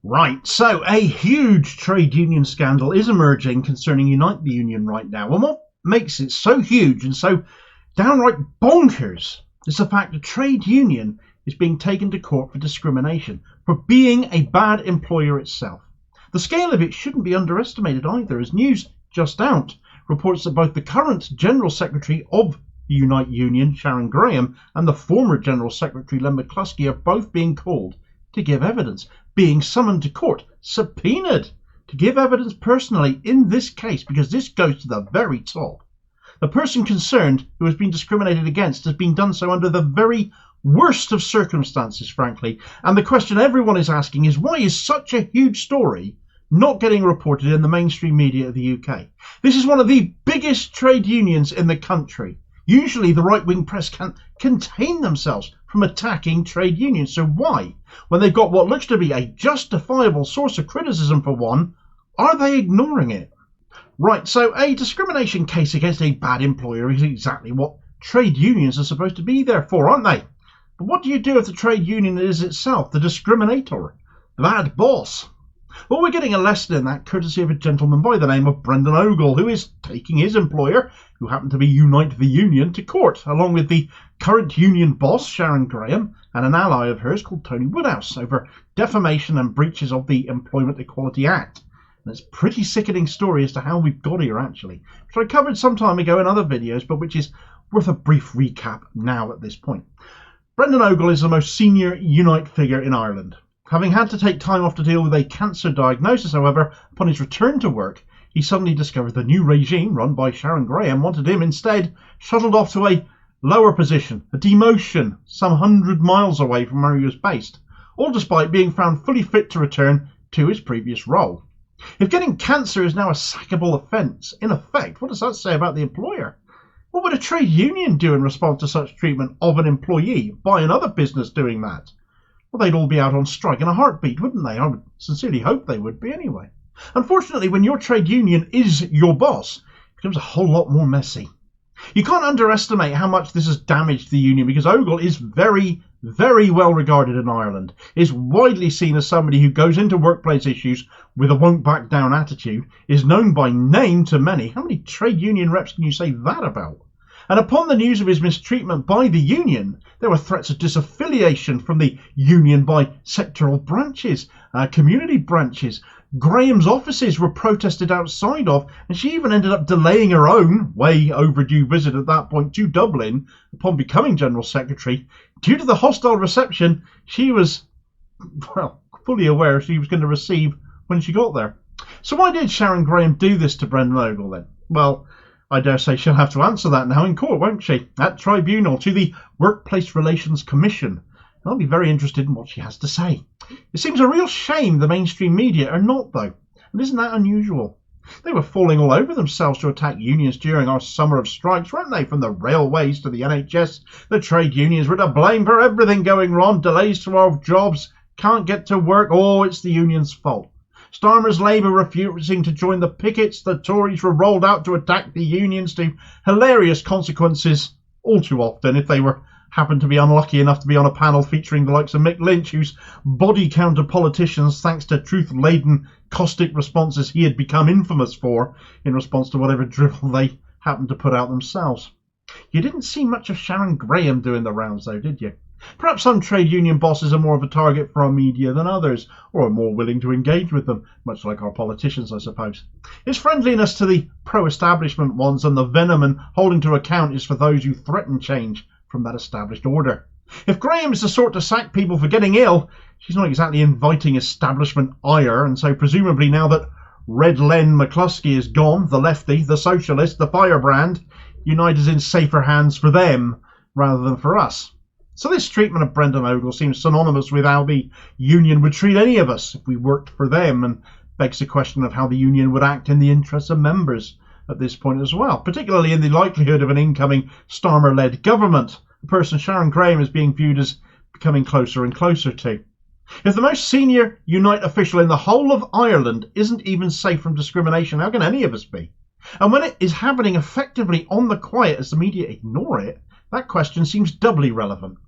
Right, so a huge trade union scandal is emerging concerning Unite the Union right now. And what makes it so huge and so downright bonkers is the fact that trade union is being taken to court for discrimination, for being a bad employer itself. The scale of it shouldn't be underestimated either, as news just out reports that both the current General Secretary of the Unite Union, Sharon Graham, and the former General Secretary Len McCluskey are both being called to give evidence, being summoned to court, subpoenaed to give evidence personally in this case, because this goes to the very top. The person concerned who has been discriminated against has been done so under the very worst of circumstances, frankly, and the question everyone is asking is, why is such a huge story not getting reported in the mainstream media of the UK? This is one of the biggest trade unions in the country. Usually the right-wing press can't contain themselves from attacking trade unions, so why, when they've got what looks to be a justifiable source of criticism for one, are they ignoring it? Right, so a discrimination case against a bad employer is exactly what trade unions are supposed to be there for, aren't they? But what do you do if the trade union is itself the discriminator, the bad boss? Well, we're getting a lesson in that courtesy of a gentleman by the name of Brendan Ogle, who is taking his employer, who happened to be Unite the Union, to court, along with the current union boss, Sharon Graham, and an ally of hers called Tony Woodhouse, over defamation and breaches of the Employment Equality Act. And it's a pretty sickening story as to how we've got here, actually, which I covered some time ago in other videos, but which is worth a brief recap now at this point. Brendan Ogle is the most senior Unite figure in Ireland. Having had to take time off to deal with a cancer diagnosis, however, upon his return to work, he suddenly discovered the new regime run by Sharon Graham wanted him instead shuttled off to a lower position, a demotion some 100 miles away from where he was based, all despite being found fully fit to return to his previous role. If getting cancer is now a sackable offence, in effect, what does that say about the employer? What would a trade union do in response to such treatment of an employee by another business doing that? Well, they'd all be out on strike in a heartbeat, wouldn't they? I would sincerely hope they would be anyway. Unfortunately, when your trade union is your boss, it becomes a whole lot more messy. You can't underestimate how much this has damaged the union, because Ogle is very, very well regarded in Ireland, is widely seen as somebody who goes into workplace issues with a won't back down attitude, is known by name to many. How many trade union reps can you say that about? And upon the news of his mistreatment by the union, there were threats of disaffiliation from the union by sectoral branches, community branches. Graham's offices were protested outside of, and she even ended up delaying her own way overdue visit at that point to Dublin upon becoming General Secretary. Due to the hostile reception she was, well, fully aware she was going to receive when she got there. So why did Sharon Graham do this to Brendan Ogle then? Well, I dare say she'll have to answer that now in court, won't she? At tribunal, to the Workplace Relations Commission. And I'll be very interested in what she has to say. It seems a real shame the mainstream media are not, though. And isn't that unusual? They were falling all over themselves to attack unions during our summer of strikes, weren't they? From the railways to the NHS, the trade unions were to blame for everything going wrong. Delays to our jobs, can't get to work. Oh, it's the union's fault. Starmer's Labour refusing to join the pickets, the Tories were rolled out to attack the unions, to hilarious consequences all too often if they happened to be unlucky enough to be on a panel featuring the likes of Mick Lynch, whose body count of politicians, thanks to truth-laden caustic responses he had become infamous for in response to whatever drivel they happened to put out themselves. You didn't see much of Sharon Graham doing the rounds though, did you? Perhaps some trade union bosses are more of a target for our media than others, or are more willing to engage with them, much like our politicians, I suppose. His friendliness to the pro-establishment ones and the venom and holding to account is for those who threaten change from that established order. If Graham is the sort to sack people for getting ill, she's not exactly inviting establishment ire, and so presumably now that Red Len McCluskey is gone, the lefty, the socialist, the firebrand, Unite is in safer hands for them rather than for us. So this treatment of Brendan Ogle seems synonymous with how the union would treat any of us if we worked for them, and begs the question of how the union would act in the interests of members at this point as well, particularly in the likelihood of an incoming Starmer-led government, a person Sharon Graham is being viewed as becoming closer and closer to. If the most senior Unite official in the whole of Ireland isn't even safe from discrimination, how can any of us be? And when it is happening effectively on the quiet as the media ignore it, that question seems doubly relevant.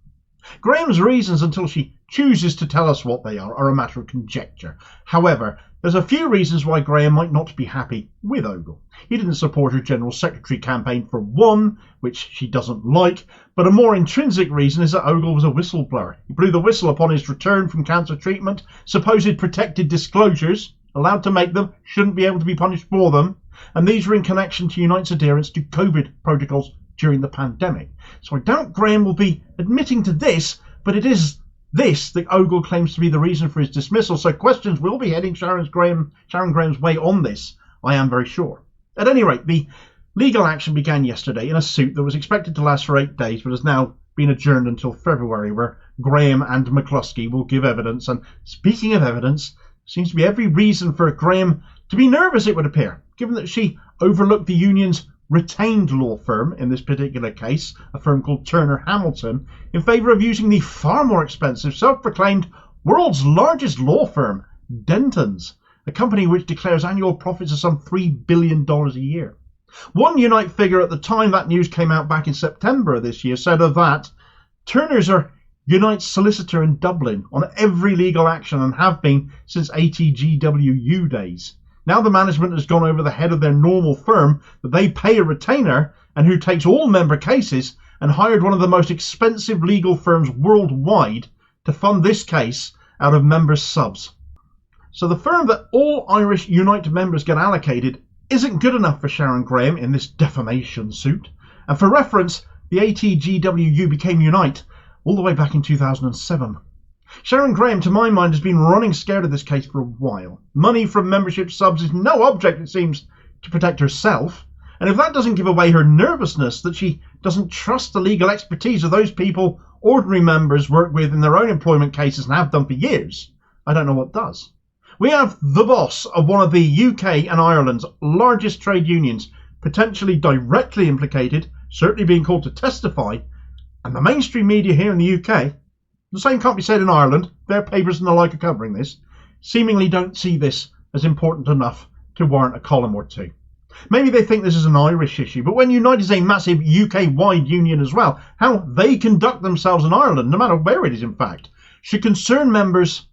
Graham's reasons, until she chooses to tell us what they are a matter of conjecture. However, there's a few reasons why Graham might not be happy with Ogle. He didn't support her General Secretary campaign for one, which she doesn't like, but a more intrinsic reason is that Ogle was a whistleblower. He blew the whistle upon his return from cancer treatment, supposed protected disclosures, allowed to make them, shouldn't be able to be punished for them, and these were in connection to Unite's adherence to COVID protocols during the pandemic. So I doubt Graham will be admitting to this, but it is this that Ogle claims to be the reason for his dismissal, so questions will be heading Sharon Graham's way on this, I am very sure. At any rate, the legal action began yesterday in a suit that was expected to last for 8 days, but has now been adjourned until February, where Graham and McCluskey will give evidence. And speaking of evidence, seems to be every reason for Graham to be nervous, it would appear, given that she overlooked the union's retained law firm in this particular case, a firm called Turner Hamilton, in favour of using the far more expensive, self-proclaimed world's largest law firm, Denton's, a company which declares annual profits of some $3 billion a year. One Unite figure at the time that news came out back in September of this year said of that, Turners are Unite's solicitor in Dublin on every legal action and have been since ATGWU days. Now the management has gone over the head of their normal firm that they pay a retainer and who takes all member cases, and hired one of the most expensive legal firms worldwide to fund this case out of members' subs. So the firm that all Irish Unite members get allocated isn't good enough for Sharon Graham in this defamation suit. And for reference, the ATGWU became Unite all the way back in 2007. Sharon Graham, to my mind, has been running scared of this case for a while. Money from membership subs is no object, it seems, to protect herself. And if that doesn't give away her nervousness that she doesn't trust the legal expertise of those people ordinary members work with in their own employment cases and have done for years, I don't know what does. We have the boss of one of the UK and Ireland's largest trade unions potentially directly implicated, certainly being called to testify, and the mainstream media here in the UK, the same can't be said in Ireland, their papers and the like are covering this, seemingly don't see this as important enough to warrant a column or two. Maybe they think this is an Irish issue, but when Unite is a massive UK-wide union as well, how they conduct themselves in Ireland, no matter where it is in fact, should concern members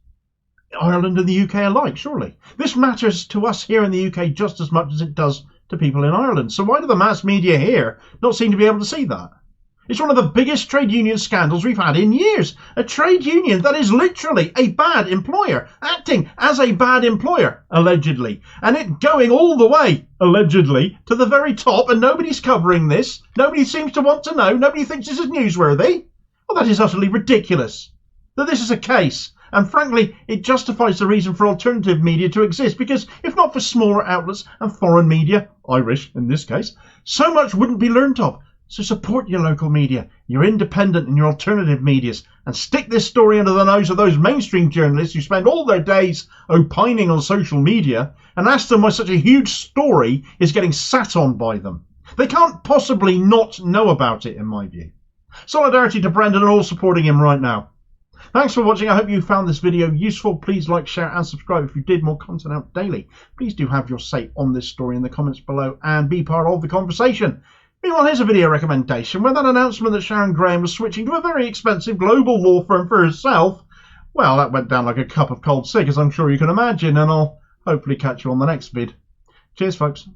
in Ireland and the UK alike, surely. This matters to us here in the UK just as much as it does to people in Ireland. So why do the mass media here not seem to be able to see that? It's one of the biggest trade union scandals we've had in years. A trade union that is literally a bad employer, acting as a bad employer, allegedly. And it going all the way, allegedly, to the very top, and nobody's covering this. Nobody seems to want to know. Nobody thinks this is newsworthy. Well, that is utterly ridiculous that this is a case. And frankly, it justifies the reason for alternative media to exist, because if not for smaller outlets and foreign media, Irish in this case, so much wouldn't be learnt of. So support your local media, your independent and your alternative medias, and stick this story under the nose of those mainstream journalists who spend all their days opining on social media, and ask them why such a huge story is getting sat on by them. They can't possibly not know about it, in my view. Solidarity to Brendan and all supporting him right now. Thanks for watching. I hope you found this video useful. Please like, share and subscribe if you did. More content out daily. Please do have your say on this story in the comments below and be part of the conversation. Meanwhile, here's a video recommendation where that announcement that Sharon Graham was switching to a very expensive global law firm for herself, well, that went down like a cup of cold cig, as I'm sure you can imagine, and I'll hopefully catch you on the next vid. Cheers, folks.